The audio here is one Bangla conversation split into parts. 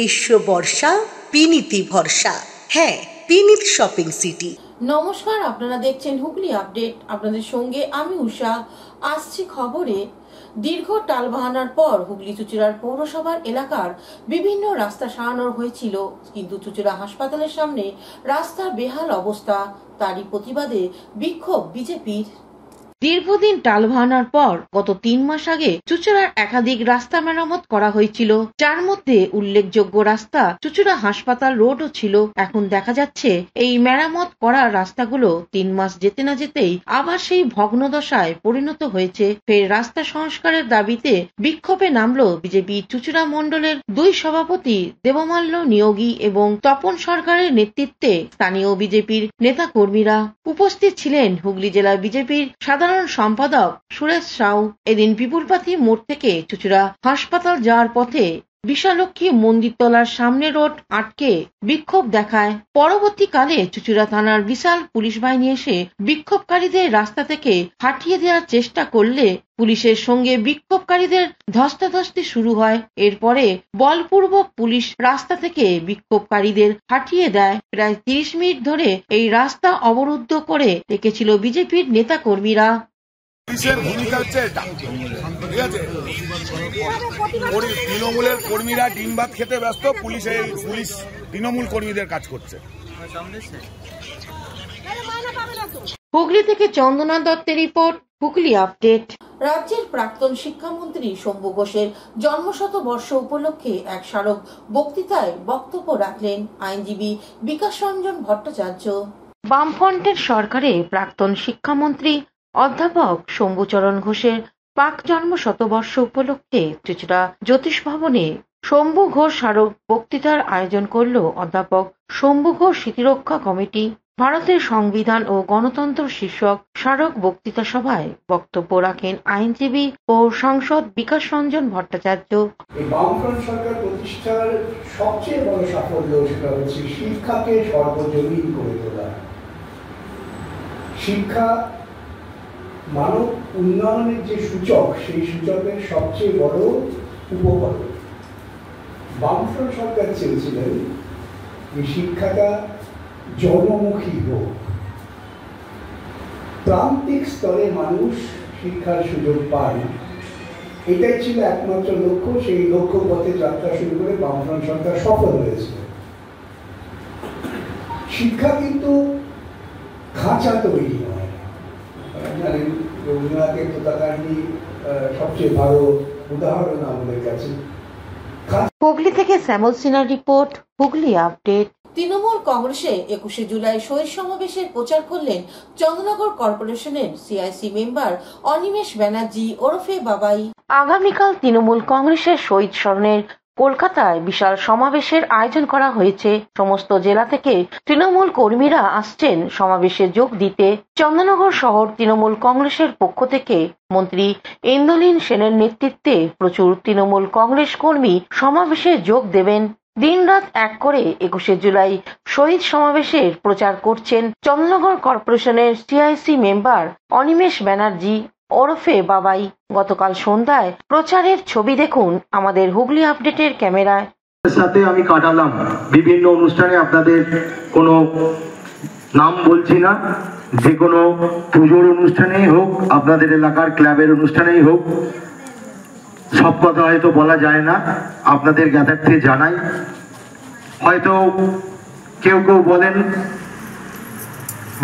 গ্রীষ্ম বর্ষা পিনিতি ভরসা। হ্যাঁ, পিনিত শপিং সিটি। নমস্কার, আপনারা দেখছেন হুগলি আপডেট। আপনাদের সঙ্গে আমি উষা। আসছি খবরে। দীর্ঘ টালবাহানার পর হুগলি চুঁচুড়ার পৌরসভার এলাকার বিভিন্ন রাস্তা সারানোর হয়েছিল, কিন্তু চুঁচুড়া হাসপাতালের সামনে রাস্তার বেহাল অবস্থা। তারই প্রতিবাদে বিক্ষোভ বিজেপির। দীর্ঘদিন টালবাহানার পর গত 3 মাস আগে চুঁচুড়ার একাধিক রাস্তা মেরামত করা হয়েছিল, যার মধ্যে উল্লেখযোগ্য রাস্তা চুঁচুড়া হাসপাতাল রোডও ছিল। এখন দেখা যাচ্ছে এই মেরামত করা রাস্তাগুলো 3 মাস যেতে না যেতেই আবার সেই ভগ্নদশায় পরিণত হয়েছে। ফের রাস্তা সংস্কারের দাবিতে বিক্ষোভে নামলো বিজেপি চুঁচুড়া মণ্ডলের 2 সভাপতি দেবমাল্য নিয়োগী এবং তপন সরকারের নেতৃত্বে স্থানীয় বিজেপির নেতা কর্মীরা। উপস্থিত ছিলেন হুগলি জেলা বিজেপির সাধারণ সম্পাদক সুরেশ সাউ। এদিন পিপুলপাতি মোড় থেকে চুঁচুড়া হাসপাতাল যাওয়ার পথে বিশালক্ষী মন্দিরতলার সামনে রোড আটকে বিক্ষোভ দেখায়। পরবর্তীকালে চুঁচুড়া থানার বিশাল পুলিশ বাহিনী এসে বিক্ষোভকারীদের রাস্তা থেকে হটিয়ে দেওয়ার চেষ্টা করলে পুলিশের সঙ্গে বিক্ষোভকারীদের ধস্তাধস্তি শুরু হয়। এরপরে বলপূর্বক পুলিশ রাস্তা থেকে বিক্ষোভকারীদের হটিয়ে দেয়। প্রায় 30 মিনিট ধরে এই রাস্তা অবরুদ্ধ করে রেখেছিল বিজেপির নেতা কর্মীরা। পুলিশের ভূমিকা হচ্ছে এটা, ঠিক আছে? তৃণমূলের কর্মীরা ডিম ভাত খেতে ব্যস্ত, পুলিশ তৃণমূল কর্মীদের কাজ করছে। হুগলি থেকে চন্দনা দত্তের রিপোর্ট, হুগলি আপডেট। রাজ্যের প্রাক্তন শিক্ষামন্ত্রী শম্ভু ঘোষের জন্মশতবর্ষ উপলক্ষে এক স্মারক বক্তৃতায় বক্তব্য রাখলেন আইনজীবী বিকাশ রঞ্জন ভট্টাচার্য। বামফ্রন্টের সরকারে প্রাক্তন শিক্ষামন্ত্রী অধ্যাপক শম্ভুচরণ ঘোষের পাক জন্ম শতবর্ষ উপলক্ষে চুঁচুড়া জ্যোতিষ ভবনে শম্ভু ঘোষ স্মারক বক্তৃতার আয়োজন করল অধ্যাপক শম্ভু ঘোষ স্মৃতিরক্ষা কমিটি। ভারতের সংবিধান ও গণতন্ত্র শীর্ষক স্মারক বক্তৃতা সভায় বক্তব্য রাখেন আইনজীবী ও সাংসদ বিকাশ রঞ্জন ভট্টাচার্য। বামফ্রন্ট সরকার প্রতিষ্ঠার সবচেয়ে বড় সাফল্য সেটা হচ্ছে শিক্ষাকে সর্বজনীন করে তোলা। শিক্ষা মানব উন্নয়নের যে সূচক, সেই সূচকের সবচেয়ে বড় উপকরণ। বামফ্রন্ট সরকার চেয়েছিলেন যে শিক্ষাটা জনমুখী হোক, প্রান্তিক স্তরে মানুষ শিক্ষার সুযোগ পায়। এটাই ছিল একমাত্র লক্ষ্য। সেই লক্ষ্য পথে যাত্রা শুরু করে বামফ্রন্ট সরকার সফল হয়েছিল। শিক্ষা কিন্তু খাঁচা তৈরি নয়। জানেন, রবীন্দ্রনাথের পতাকাটি সবচেয়ে ভালো উদাহরণ আমাদের কাছে। হুগলি থেকে শ্যামল সিনহার রিপোর্ট, হুগলি আপডেট। তৃণমূল কংগ্রেসে 21শে জুলাই শহীদ সমাবেশের প্রচার করলেন চন্দ্রনগর কর্পোরেশনের সিআইসি মেম্বার অনিমেষ ব্যানার্জি ওরফে বাবাই। আগামীকাল তৃণমূল কংগ্রেসের শহীদ স্মরণের কলকাতায় বিশাল সমাবেশের আয়োজন করা হয়েছে। সমস্ত জেলা থেকে তৃণমূল কর্মীরা আসছেন সমাবেশে যোগ দিতে। চন্দননগর শহর তৃণমূল কংগ্রেসের পক্ষ থেকে মন্ত্রী ইন্দ্রলীন সেনের নেতৃত্বে প্রচুর তৃণমূল কংগ্রেস কর্মী সমাবেশে যোগ দেবেন। দিনরাত এক করে 21শে জুলাই শহীদ সমাবেশের প্রচার করছেন চন্দননগর কর্পোরেশনের সিআইসি মেম্বার অনিমেষ ব্যানার্জি ওরফে বাবাই। গতকাল সন্ধ্যায় প্রচারের ছবি দেখুন আমাদের হুগলি আপডেটের ক্যামেরায়। সাথে আমি কাটালাম বিভিন্ন অনুষ্ঠানে, আপনাদের কোনো নাম বলছি না, যে কোনো পুজোর অনুষ্ঠানেই হোক, আপনাদের এলাকার ক্লাবের অনুষ্ঠানেই হোক, সব কথা হয়তো বলা যায় না, আপনাদের জ্ঞাতার্থে জানাই। হয়তো কেউ কেউ বলেন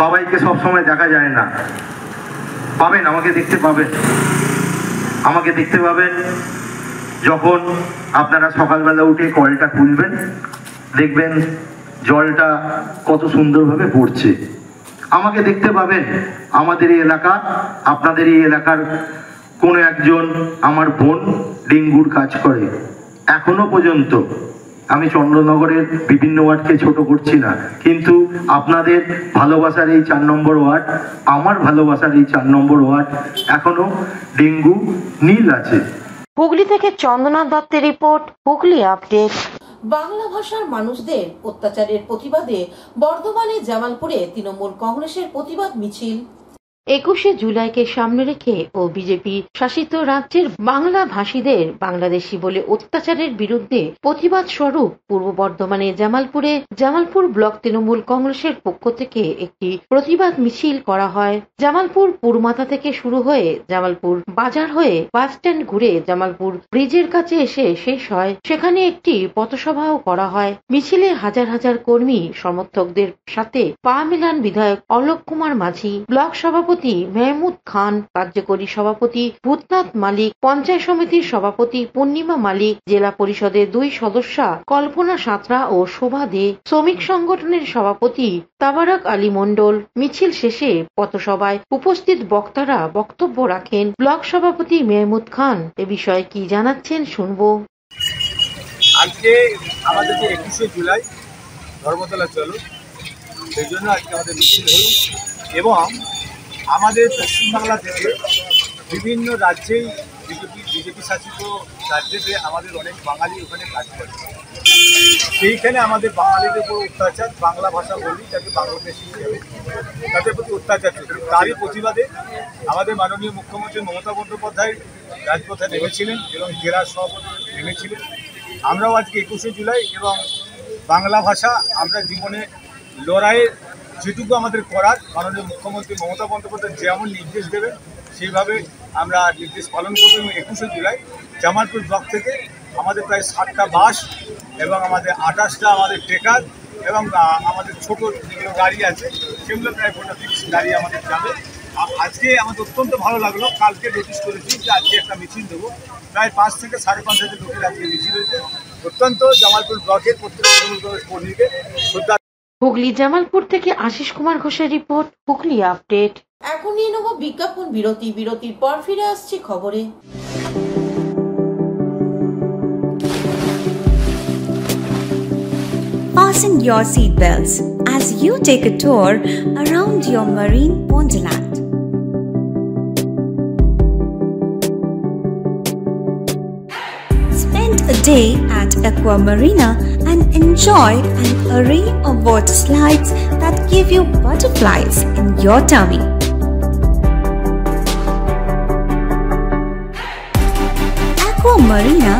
বাবাইকে সবসময় দেখা যায় না। পাবেন, আমাকে দেখতে পাবেন যখন আপনারা সকালবেলা উঠে কলটা খুলবেন, দেখবেন জলটা কত সুন্দরভাবে পড়ছে। আমাকে দেখতে পাবেন আমাদের এই এলাকা, আপনাদের এই এলাকার কোনো একজন আমার বোন ডেঙ্গুর কাজ করে। এখনো পর্যন্ত আমি চন্দ্রনগরের বিভিন্ন ওয়ার্ডকে ছোট করছি না, কিন্তু আপনাদের ভালোবাসার এই 4 নম্বর ওয়ার্ড, আমার ভালোবাসার এই 4 নম্বর ওয়ার্ড এখনো ডেঙ্গু নীল আছে। হুগলি থেকে চন্দনা দত্তের রিপোর্ট, হুগলি আপডেট। বাংলা ভাষার মানুষদের অত্যাচারের প্রতিবাদে বর্ধমানের জামালপুরে তৃণমূল কংগ্রেসের প্রতিবাদ মিছিল। 21শে জুলাইকে সামনে রেখে ও বিজেপি শাসিত রাজ্যের বাংলা ভাষীদের বাংলাদেশি বলে অত্যাচারের বিরুদ্ধে প্রতিবাদ স্বরূপ পূর্ব বর্ধমানে জামালপুর ব্লক তৃণমূল কংগ্রেসের পক্ষ থেকে একটি প্রতিবাদ মিছিল করা হয়। জামালপুর পুরমাথা থেকে শুরু হয়ে জামালপুর বাজার হয়ে বাস স্ট্যান্ড ঘুরে জামালপুর ব্রিজের কাছে এসে শেষ হয়। সেখানে একটি পথসভাও করা হয়। মিছিলে হাজার হাজার কর্মী সমর্থকদের সাথে পা মেলান বিধায়ক অলোক কুমার মাঝি, ব্লক সভাপতি মেহমুদ খান, কার্যকরী সভাপতি ভূতনাথ মালিক, পঞ্চায়েত সমিতির সভাপতি পূর্ণিমা মালিক, জেলা পরিষদের 2 সদস্যা কল্পনা সাঁতরা ও শোভা দে, শ্রমিক সংগঠনের সভাপতি তাবারক আলী মণ্ডল। মিছিল শেষে পথসভায় উপস্থিত বক্তারা বক্তব্য রাখেন। ব্লক সভাপতি মেহমুদ খান এ বিষয়ে কি জানাচ্ছেন শুনবো। আজকে আমাদের যে 21শে জুলাই ধর্মতলা চলো, সেই জন্য আজকে আমাদের মিছিল হলো এবং আমাদের পশ্চিমবাংলা থেকে বিভিন্ন রাজ্যেই বিজেপি শাসিত রাজ্যেতে আমাদের অনেক বাঙালি ওখানে কাজ করে। সেইখানে আমাদের বাঙালিদের উপর অত্যাচার, বাংলা ভাষা বলি যাকে বাংলাদেশি হিসেবে, তাদের প্রতি অত্যাচার চলছে। তারই প্রতিবাদে আমাদের মাননীয় মুখ্যমন্ত্রী মমতা বন্দ্যোপাধ্যায় রাজপথে নেমেছিলেন এবং জেলা সভাপতি নেমেছিলেন। আমরাও আজকে 21শে জুলাই এবং বাংলা ভাষা আমরা জীবনে লড়াইয়ের যেটুকু আমাদের করার মাননীয় মুখ্যমন্ত্রী মমতা বন্দ্যোপাধ্যায় যেমন নির্দেশ দেবেন সেইভাবে আমরা নির্দেশ পালন করব। এবং 21শে জুলাই জামালপুর ব্লক থেকে আমাদের প্রায় 60টা বাস এবং আমাদের 28টা আমাদের ট্রেকার এবং আমাদের ছোটো যেগুলো গাড়ি আছে সেগুলো প্রায় 30 গাড়ি আমাদের যাবে। আজকে আমাদের অত্যন্ত ভালো লাগলো, কালকে নোটিশ করেছি যে আজকে একটা মিছিল দেবো, প্রায় 5 থেকে 5.5 লোকের আজকে মিছিল হয়েছে। অত্যন্ত জামালপুর ব্লকের প্রত্যেকটা কর্মীকে শ্রদ্ধা। হুগলি জামালপুর থেকে আশিস কুমার ঘোষের রিপোর্ট, হুগলি আপডেট। এখন নিয়ে নেব বিজ্ঞাপন বিরতি। বিরতির পর ফিরে আসছি খবরে। Fasten your seatbelts as you take a tour around your marine wonderland. Spend a day at Aqua Marina and enjoy an array of water slides that give you butterflies in your tummy. Aqua Marina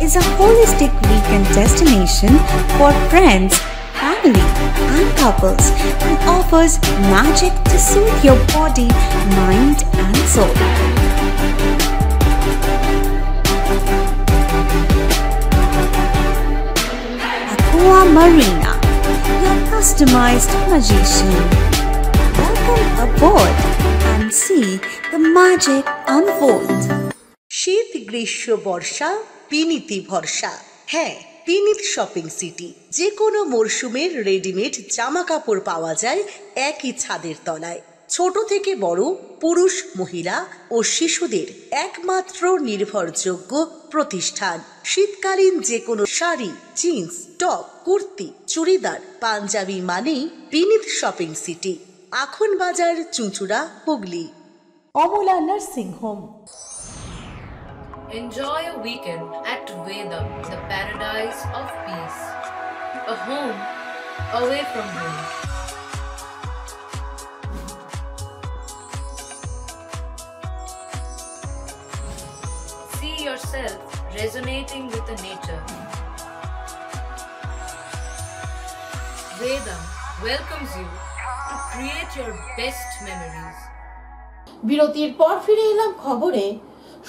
is a holistic weekend destination for friends, family and couples and offers magic to soothe your body, mind and soul. Aqua Marina, your customized magician. Welcome aboard and see the magic unfold. শীত গ্রীষ্ম বর্ষা পিনিতি ভরসা। হ্যাঁ, পিনিত শপিং সিটি। যে কোনো মরশুমের রেডিমেড জামা কাপড় পাওয়া যায় একই ছাদের তলায়। ছোট থেকে বড়, পুরুষ, মহিলা ও শিশুদের একমাত্র নির্ভরযোগ্য প্রতিষ্ঠান। শীতকালীন যে কোনো শাড়ি, জিন্স, টপ, কুর্তি, চুড়িদার, পাঞ্জাবি মানেই পিনিত শপিং সিটি। আখন বাজার, চুঁচুড়া, Hooghly. Amala nursing home. Enjoy a weekend at Vedam, the paradise of peace. A home away from home. See yourself resonating with the nature. Vedam welcomes you to create your best memories. বিরতির পর ফিরে এলাম খবরে।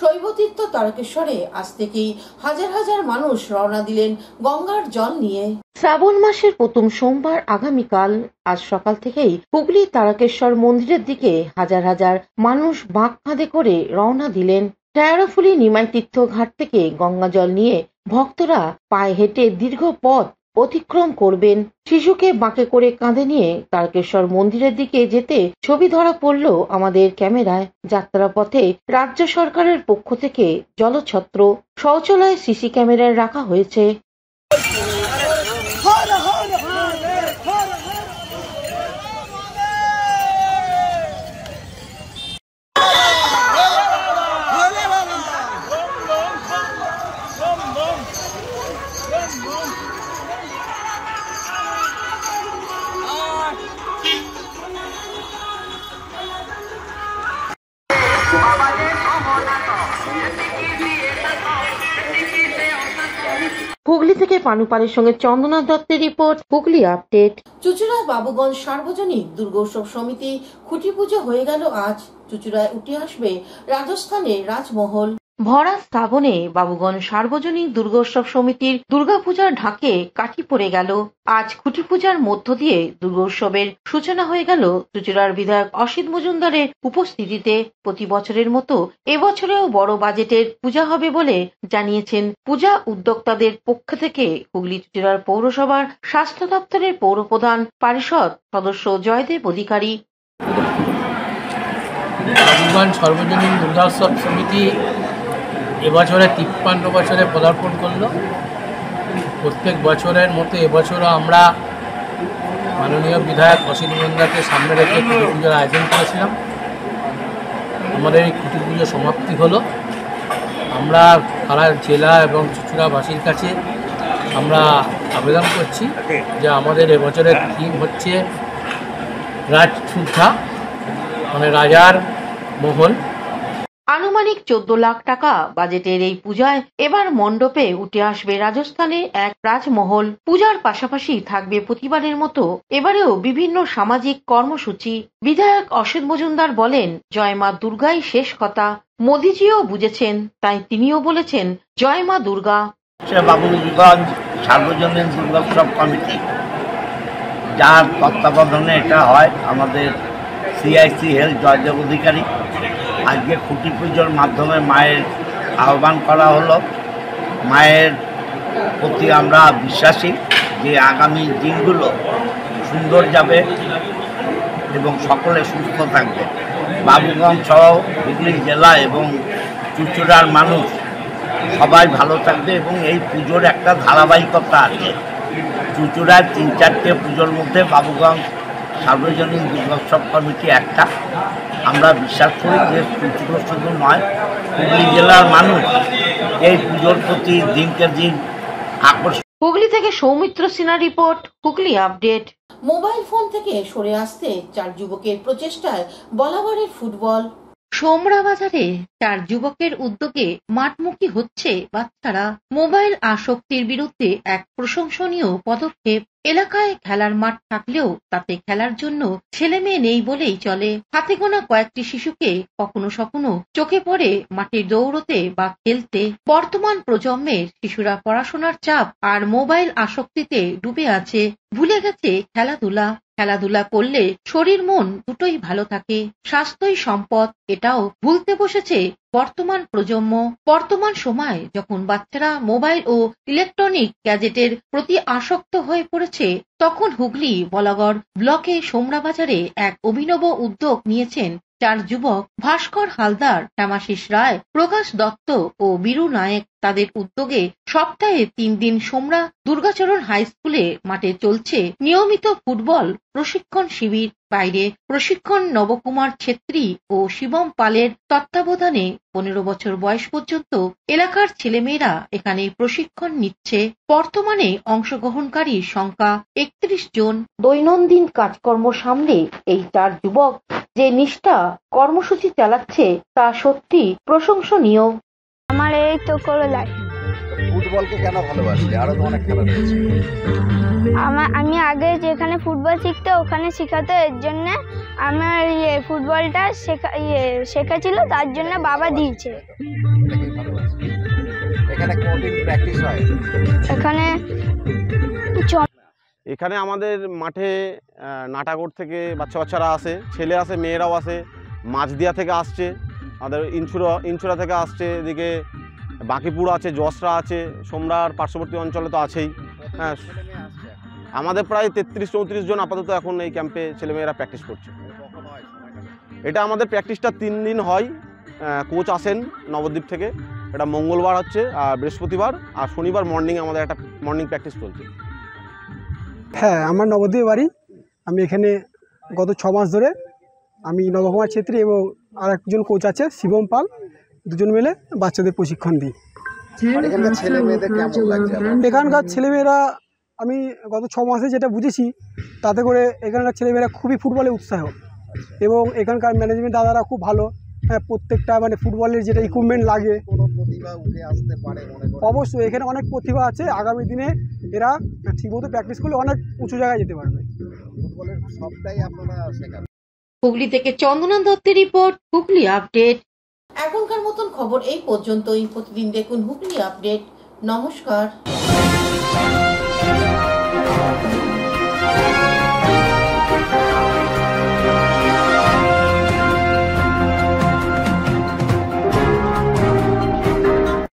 শৈবতীর্থ তারকেশ্বরে আজ থেকেই হাজার হাজার মানুষ রওনা দিলেন গঙ্গার জল নিয়ে। শ্রাবণ মাসের প্রথম সোমবার আগামীকাল আজ সকাল থেকেই হুগলি তারকেশ্বর মন্দিরের দিকে হাজার হাজার মানুষ বাঁক কাঁধে করে রওনা দিলেন। টায়ারফুলি নিমাই তীর্থ ঘাট থেকে গঙ্গা জল নিয়ে ভক্তরা পায়ে হেঁটে দীর্ঘ পথ অতিক্রম করবেন। শিশুকে বাঁকে করে কাঁধে নিয়ে তারকেশ্বর মন্দিরের দিকে যেতে ছবি ধরা পড়ল আমাদের ক্যামেরায়। যাত্রাপথে রাজ্য সরকারের পক্ষ থেকে জলছত্র, শৌচালয়, সিসি ক্যামেরায় রাখা হয়েছে। পানুপালের সঙ্গে চন্দনা দত্তের রিপোর্ট, হুগলি আপডেট। চুচুড়া বাবুগঞ্জ সার্বজনিক দুর্গোৎসব সমিতি খুঁটি পুজো হয়ে গেল আজ। চুচুড়ায় উঠে আসবে রাজস্থানের রাজমহল। ভরা শ্রাবণে বাবুগঞ্জ সার্বজনিক দুর্গোৎসব সমিতির দুর্গাপূজার ঢাকে কাঠি পড়ে গেল। আজ খুঁটি পূজার মধ্য দিয়ে দুর্গোৎসবের সূচনা হয়ে গেল চুচুড়ার বিধায়ক অসিত মজুমদারের উপস্থিতিতে। প্রতি বছরের মতো এবছরেও বড় বাজেটের পূজা হবে বলে জানিয়েছেন পূজা উদ্যোক্তাদের পক্ষ থেকে হুগলি চুচুড়ার পৌরসভার স্বাস্থ্য দপ্তরের পৌরপ্রধান পারিষদ সদস্য জয়দেব অধিকারী। বাবুগঞ্জ সার্বজনীন দুর্গোৎসব সমিতি এবছরে 53 বছরে পদার্পণ করলো। প্রত্যেক বছরের মতো এবছরও আমরা মাননীয় বিধায়ক অসিত মজুমদারকে সামনে রেখে খুঁটি পুজোর আয়োজন করেছিলাম। আমাদের এই খুঁটি পুজো সমাপ্তি হলো। আমরা সারা জেলা এবং চুচুড়াবাসীর কাছে আমরা আবেদন করছি যে আমাদের এবছরের থিম হচ্ছে রাজসুদ্ধা, মানে রাজার মহল। আনুমানিক 14 লাখ টাকা বাজেটের এই পূজায় এবার মণ্ডপে উঠে আসবে রাজস্থানের এক রাজমহল। পূজার পাশাপাশি থাকবে প্রতিবারের মতো এবারেও বিভিন্ন সামাজিক কর্মসূচি। বিধায়ক অসিত মজুমদার বলেন, জয় মা দুর্গাই শেষ কথা। মোদিজিও বুঝেছেন, তাই তিনিও বলেছেন জয় মা দুর্গা। বাবুগঞ্জ সার্বজনীন দুর্গোৎসব কমিটি, যার তত্ত্বাবধানে এটা হয়, আমাদের সিআইসি হেলথ জয়দেব অধিকারী। আজকে খুঁটি পুজোর মাধ্যমে মায়ের আহ্বান করা হলো। মায়ের প্রতি আমরা বিশ্বাসী যে আগামী দিনগুলো সুন্দর যাবে এবং সকলে সুস্থ থাকবে। বাবুগঞ্জ সহ হুগলি জেলা এবং চুচুড়ার মানুষ সবাই ভালো থাকবে এবং এই পুজোর একটা ধারাবাহিকতা আছে। চুচুড়ার 3-4টে পুজোর মধ্যে বাবুগঞ্জ সার্বজনীন দুর্গোৎসব কমিটি একটা। আমরা বিশ্বাস করি যে চুচুড়া শুধু নয়, হুগলি জেলার মানুষ এই পুজোর প্রতি দিনকে দিন আকর্ষণ। হুগলি থেকে সৌমিত্র সিনহার report, Hooghly update. Mobile phone থেকে সরে আসতে 4 যুবকের প্রচেষ্টায় বলাবারের ফুটবল। সোমরা বাজারে 4 যুবকের উদ্যোগে মাঠমুখী হচ্ছে বাচ্চারা। মোবাইল আসক্তির বিরুদ্ধে এক প্রশংসনীয় পদক্ষেপ। এলাকায় খেলার মাঠ থাকলেও তাতে খেলার জন্য ছেলে মেয়ে নেই বলেই চলে। হাতে গোনা কয়েকটি শিশুকে কখনো সখনো চোখে পড়ে মাঠে দৌড়তে বা খেলতে। বর্তমান প্রজন্মের শিশুরা পড়াশোনার চাপ আর মোবাইল আসক্তিতে ডুবে আছে, ভুলে গেছে খেলাধুলা। খেলাধুলা করলে শরীর মন দুটোই ভালো থাকে, স্বাস্থ্যই সম্পদ, এটাও ভুলতে বসেছে বর্তমান প্রজন্ম। বর্তমান সময় যখন বাচ্চারা মোবাইল ও ইলেকট্রনিক গ্যাজেটের প্রতি আসক্ত হয়ে পড়েছে, তখন হুগলি বলাগড় ব্লকে সোমরা বাজারে এক অভিনব উদ্যোগ নিয়েছেন 4 যুবক, ভাস্কর হালদার, শ্যামাশিস রায়, প্রকাশ দত্ত ও বীরু নায়েক। তাদের উদ্যোগে সপ্তাহে 3 দিন সোমরা দুর্গাচরণ হাই স্কুলে মাঠে চলছে নিয়মিত ফুটবল প্রশিক্ষণ শিবির। বাইরে প্রশিক্ষণ নবকুমার ছেত্রী ও শিবম পালের তত্ত্বাবধানে 15 বছর বয়স পর্যন্ত এলাকার ছেলেমেয়েরা এখানে প্রশিক্ষণ নিচ্ছে। বর্তমানে অংশগ্রহণকারীর সংখ্যা 31 জন। দৈনন্দিন কাজকর্ম সামলে এই 4 যুবক যে নিষ্ঠা কর্মসূচি চালাচ্ছে তা সত্যি প্রশংসনীয়। আমার এই তো করলাই। ফুটবলকে কেন ভালোবাসলে? আরো তো অনেক খেলা রয়েছে। আমি আগে যেখানে ফুটবল শিখতে ওখানে শেখাতো, এর জন্য আমার ফুটবলটা শেখাছিল, তার জন্য বাবা দিয়েছে। এখানে কতদিন প্র্যাকটিস হয়? এখানে আমাদের মাঠে নাটাগড় থেকে বাচ্চারা আসে, ছেলে আসে, মেয়েরাও আসে, মাঝদিয়া থেকে আসছে, আমাদের ইনচুরা থেকে আসছে, এদিকে বাঁকিপুর আছে, যশরা আছে, সোমরার পার্শ্ববর্তী অঞ্চলে তো আছেই। হ্যাঁ, আমাদের প্রায় 33-34 জন আপাতত এখন এই ক্যাম্পে ছেলেমেয়েরা প্র্যাকটিস করছে। এটা আমাদের প্র্যাকটিসটা 3 দিন হয়। কোচ আসেন নবদ্বীপ থেকে। এটা মঙ্গলবার হচ্ছে, আর বৃহস্পতিবার আর শনিবার মর্নিংয়ে আমাদের একটা মর্নিং প্র্যাকটিস চলছে। হ্যাঁ, আমার নবদ্বীপ বাড়ি। আমি এখানে গত 6 মাস ধরে আমি নবকুমার ছেত্রী এবং আর একজন কোচ আছে শিবম পাল, দুজন মিলে বাচ্চাদের প্রশিক্ষণ দিই। এখানকার ছেলেমেয়েরা আমি গত 6 মাসে যেটা বুঝেছি, তাতে করে এখানকার ছেলেমেয়েরা খুবই ফুটবলে উৎসাহ এবং এখানকার ম্যানেজমেন্ট দাদারা খুব ভালো। হ্যাঁ, প্রত্যেকটা মানে ফুটবলের যেটা ইকুইপমেন্ট লাগে অবশ্যই এখানে অনেক প্রতিভা আছে। আগামী দিনে এরা ঠিকমতো প্র্যাকটিস করলে অনেক উঁচু জায়গায় যেতে পারবে। হুগলি থেকে চন্দনা দত্তের রিপোর্ট, হুগলি আপডেট। এখনকার মতন খবর এই পর্যন্তই। প্রতিদিন দেখুন হুগলি আপডেট। নমস্কার।